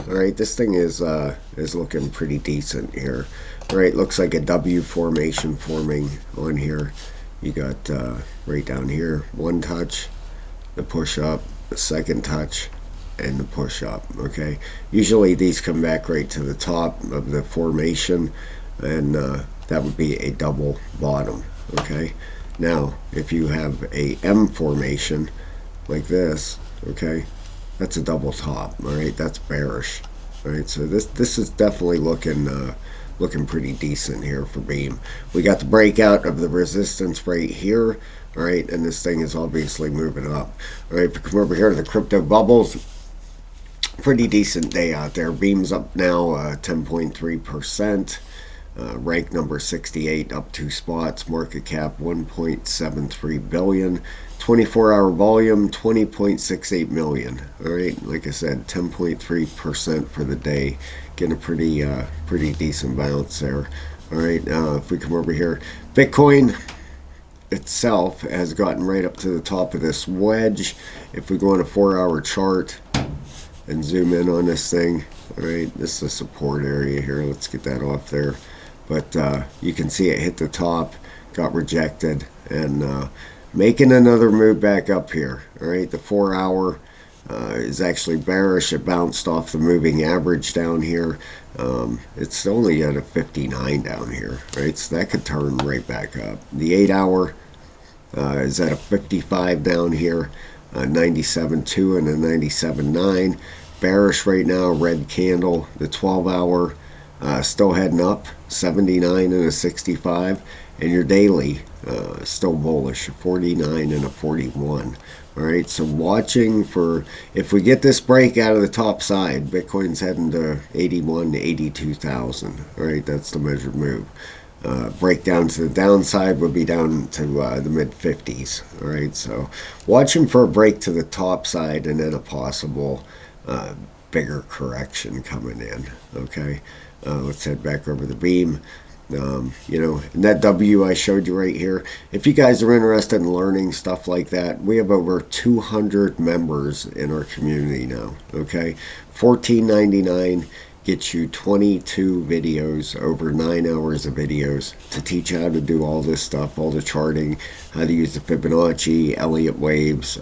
All right, this thing is looking pretty decent here. All right, looks like a W formation forming on here. You got right down here, one touch, the push up, the second touch, and the push up. Okay, usually these come back right to the top of the formation, and that would be a double bottom. Okay, now if you have a M formation like this, okay, that's a double top. All right, that's bearish. All right, so this is definitely looking pretty decent here for beam. We got the breakout of the resistance right here. All right, and this thing is obviously moving up. All right, if we come over here to the crypto bubbles, pretty decent day out there. Beam's up now 10.3%. Rank number 68, up 2 spots. Market cap 1.73 billion. 24-hour volume 20.68 million. All right, like I said, 10.3% for the day. Getting a pretty decent bounce there. All right, if we come over here, Bitcoin itself has gotten right up to the top of this wedge. If we go on a 4-hour chart and zoom in on this thing, all right, this is a support area here. Let's get that off there. But you can see it hit the top, got rejected, and making another move back up here. All right, the 4-hour is actually bearish. It bounced off the moving average down here. It's only at a 59 down here, right? So that could turn right back up. The 8-hour is at a 55 down here, 97.2 and a 97.9. Bearish right now, red candle. The 12-hour still heading up, 79 and a 65. And your daily still bullish, 49 and a 41. All right, so watching for, if we get this break out of the top side, Bitcoin's heading to 81 to 82,000. All right, that's the measured move. Break down to the downside would be down to the mid 50s. All right, so watching for a break to the top side and then a possible bigger correction coming in. Okay, let's head back over the beam. And that W I showed you right here, if you guys are interested in learning stuff like that, we have over 200 members in our community now. Okay, $14.99 gets you 22 videos, over 9 hours of videos to teach you how to do all this stuff, all the charting, how to use the Fibonacci, Elliott waves,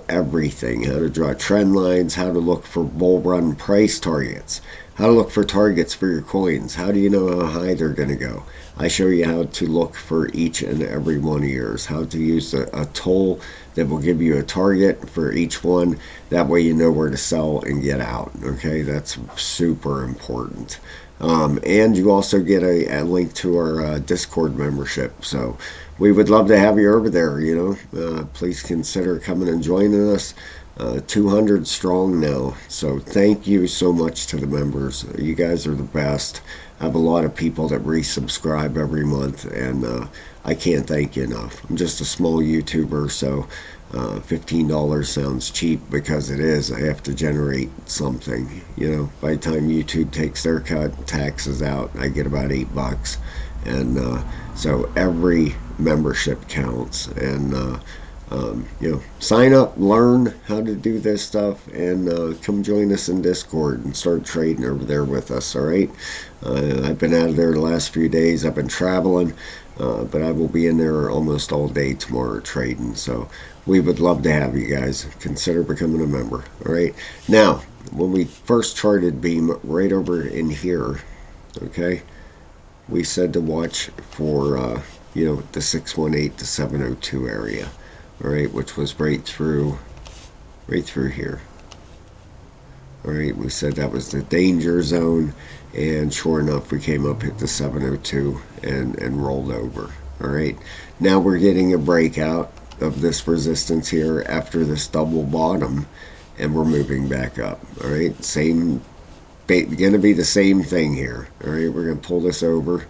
everything, how to draw trend lines, how to look for bull run price targets, how to look for targets for your coins. How do you know how high they're going to go? I show you how to look for each and every one of yours, how to use a tool that will give you a target for each one. That way you know where to sell and get out. Okay, that's super important. And you also get a link to our Discord membership. So we would love to have you over there. Please consider coming and joining us. 200 strong now, so thank you so much to the members. You guys are the best. I have a lot of people that resubscribe every month, and I can't thank you enough. I'm just a small YouTuber, so $15 sounds cheap because it is. I have to generate something. By the time YouTube takes their cut, taxes out, I get about $8, and so every membership counts. And sign up, learn how to do this stuff, and come join us in Discord and start trading over there with us. All right, I've been out of there the last few days. I've been traveling, but I will be in there almost all day tomorrow trading. So we would love to have you guys. Consider becoming a member. All right, now when we first charted beam right over in here, okay, we said to watch for the 618 to 702 area. All right, which was right through here. All right, we said that was the danger zone, and sure enough, we came up, hit the 702, and rolled over. All right, now we're getting a breakout of this resistance here after this double bottom, and we're moving back up. All right, gonna be the same thing here. All right, we're gonna pull this over.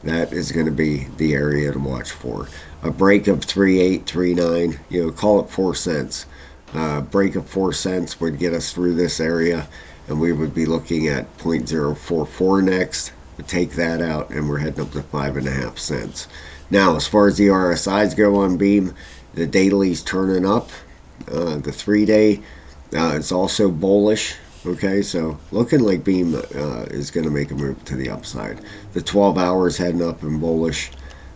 That is going to be the area to watch for. A break of 3.839, call it 4 cents. Break of 4 cents would get us through this area, and we would be looking at 0.044 next. We take that out, and we're heading up to 5.5 cents. Now, as far as the RSIs go on beam, the daily's turning up. The 3-day It's also bullish. Okay, so looking like Beam is going to make a move to the upside. The 12 hours heading up in bullish.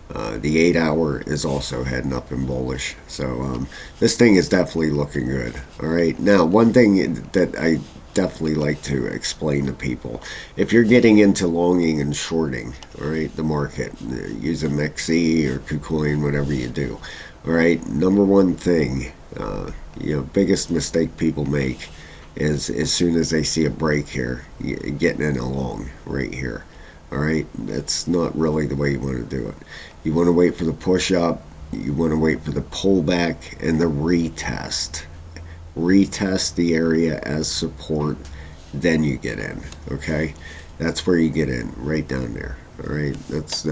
The 8 hour is also heading up in bullish. So this thing is definitely looking good. All right. Now, one thing that I definitely like to explain to people, if you're getting into longing and shorting, all right, the market, using MEXC or KuCoin, whatever you do, all right, number one thing, biggest mistake people make is as soon as they see a break here, getting in a long right here. All right, that's not really the way you want to do it. You want to wait for the push up. You want to wait for the pullback and the retest. Retest the area as support, then you get in. Okay, that's where you get in, right down there. All right, that's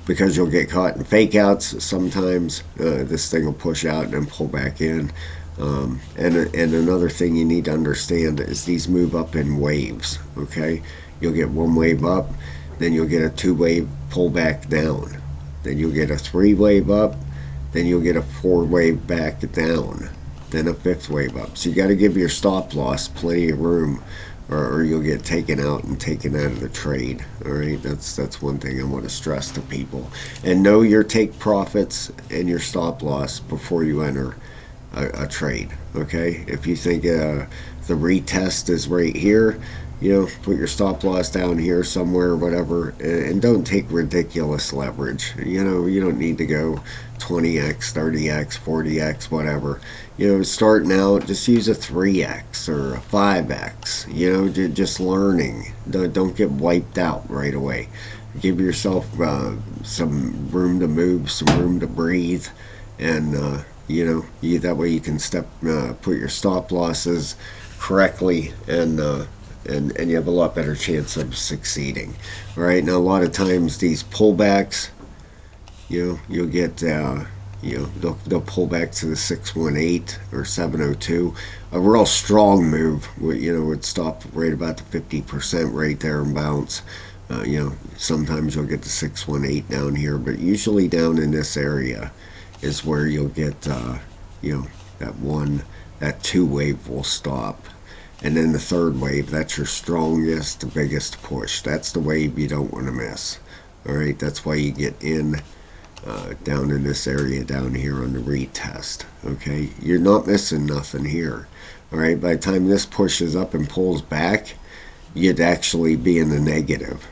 because you'll get caught in fake outs sometimes. This thing will push out and then pull back in. And another thing you need to understand is these move up in waves. Okay, you'll get one wave up, then you'll get a two-wave pullback down, then you'll get a three-wave up, then you'll get a four-wave back down, then a fifth wave up. So you got to give your stop loss plenty of room, or you'll get taken out and taken out of the trade. All right, that's one thing I want to stress to people. And know your take profits and your stop loss before you enter a trade. Okay, if you think the retest is right here, put your stop loss down here somewhere or whatever, and don't take ridiculous leverage. You don't need to go 20x, 30x, 40x, whatever. Starting out, just use a 3x or a 5x. Just learning. Don't get wiped out right away. Give yourself some room to move, some room to breathe, and that way you can put your stop losses correctly, and you have a lot better chance of succeeding. All right, now a lot of times these pullbacks, you'll get they'll pull back to the 618 or 702. A real strong move would stop right about the 50% right there and bounce. Sometimes you'll get the 618 down here, but usually down in this area is where you'll get that two wave will stop. And then the third wave, that's your strongest, the biggest push. That's the wave you don't want to miss. All right, that's why you get in down in this area down here on the retest. Okay, you're not missing nothing here. All right, by the time this pushes up and pulls back, you'd actually be in the negative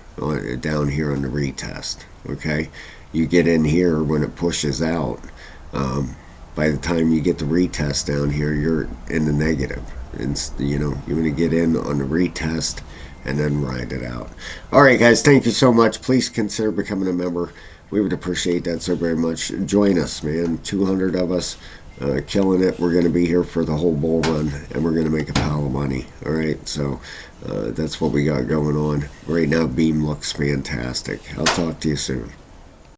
down here on the retest. Okay, you get in here when it pushes out. By the time you get the retest down here, you're in the negative. And you're going to get in on the retest and then ride it out. All right, guys, thank you so much. Please consider becoming a member. We would appreciate that so very much. Join us, man. 200 of us, killing it. We're going to be here for the whole bull run, and we're going to make a pile of money. All right, so that's what we got going on right now. Beam looks fantastic. I'll talk to you soon.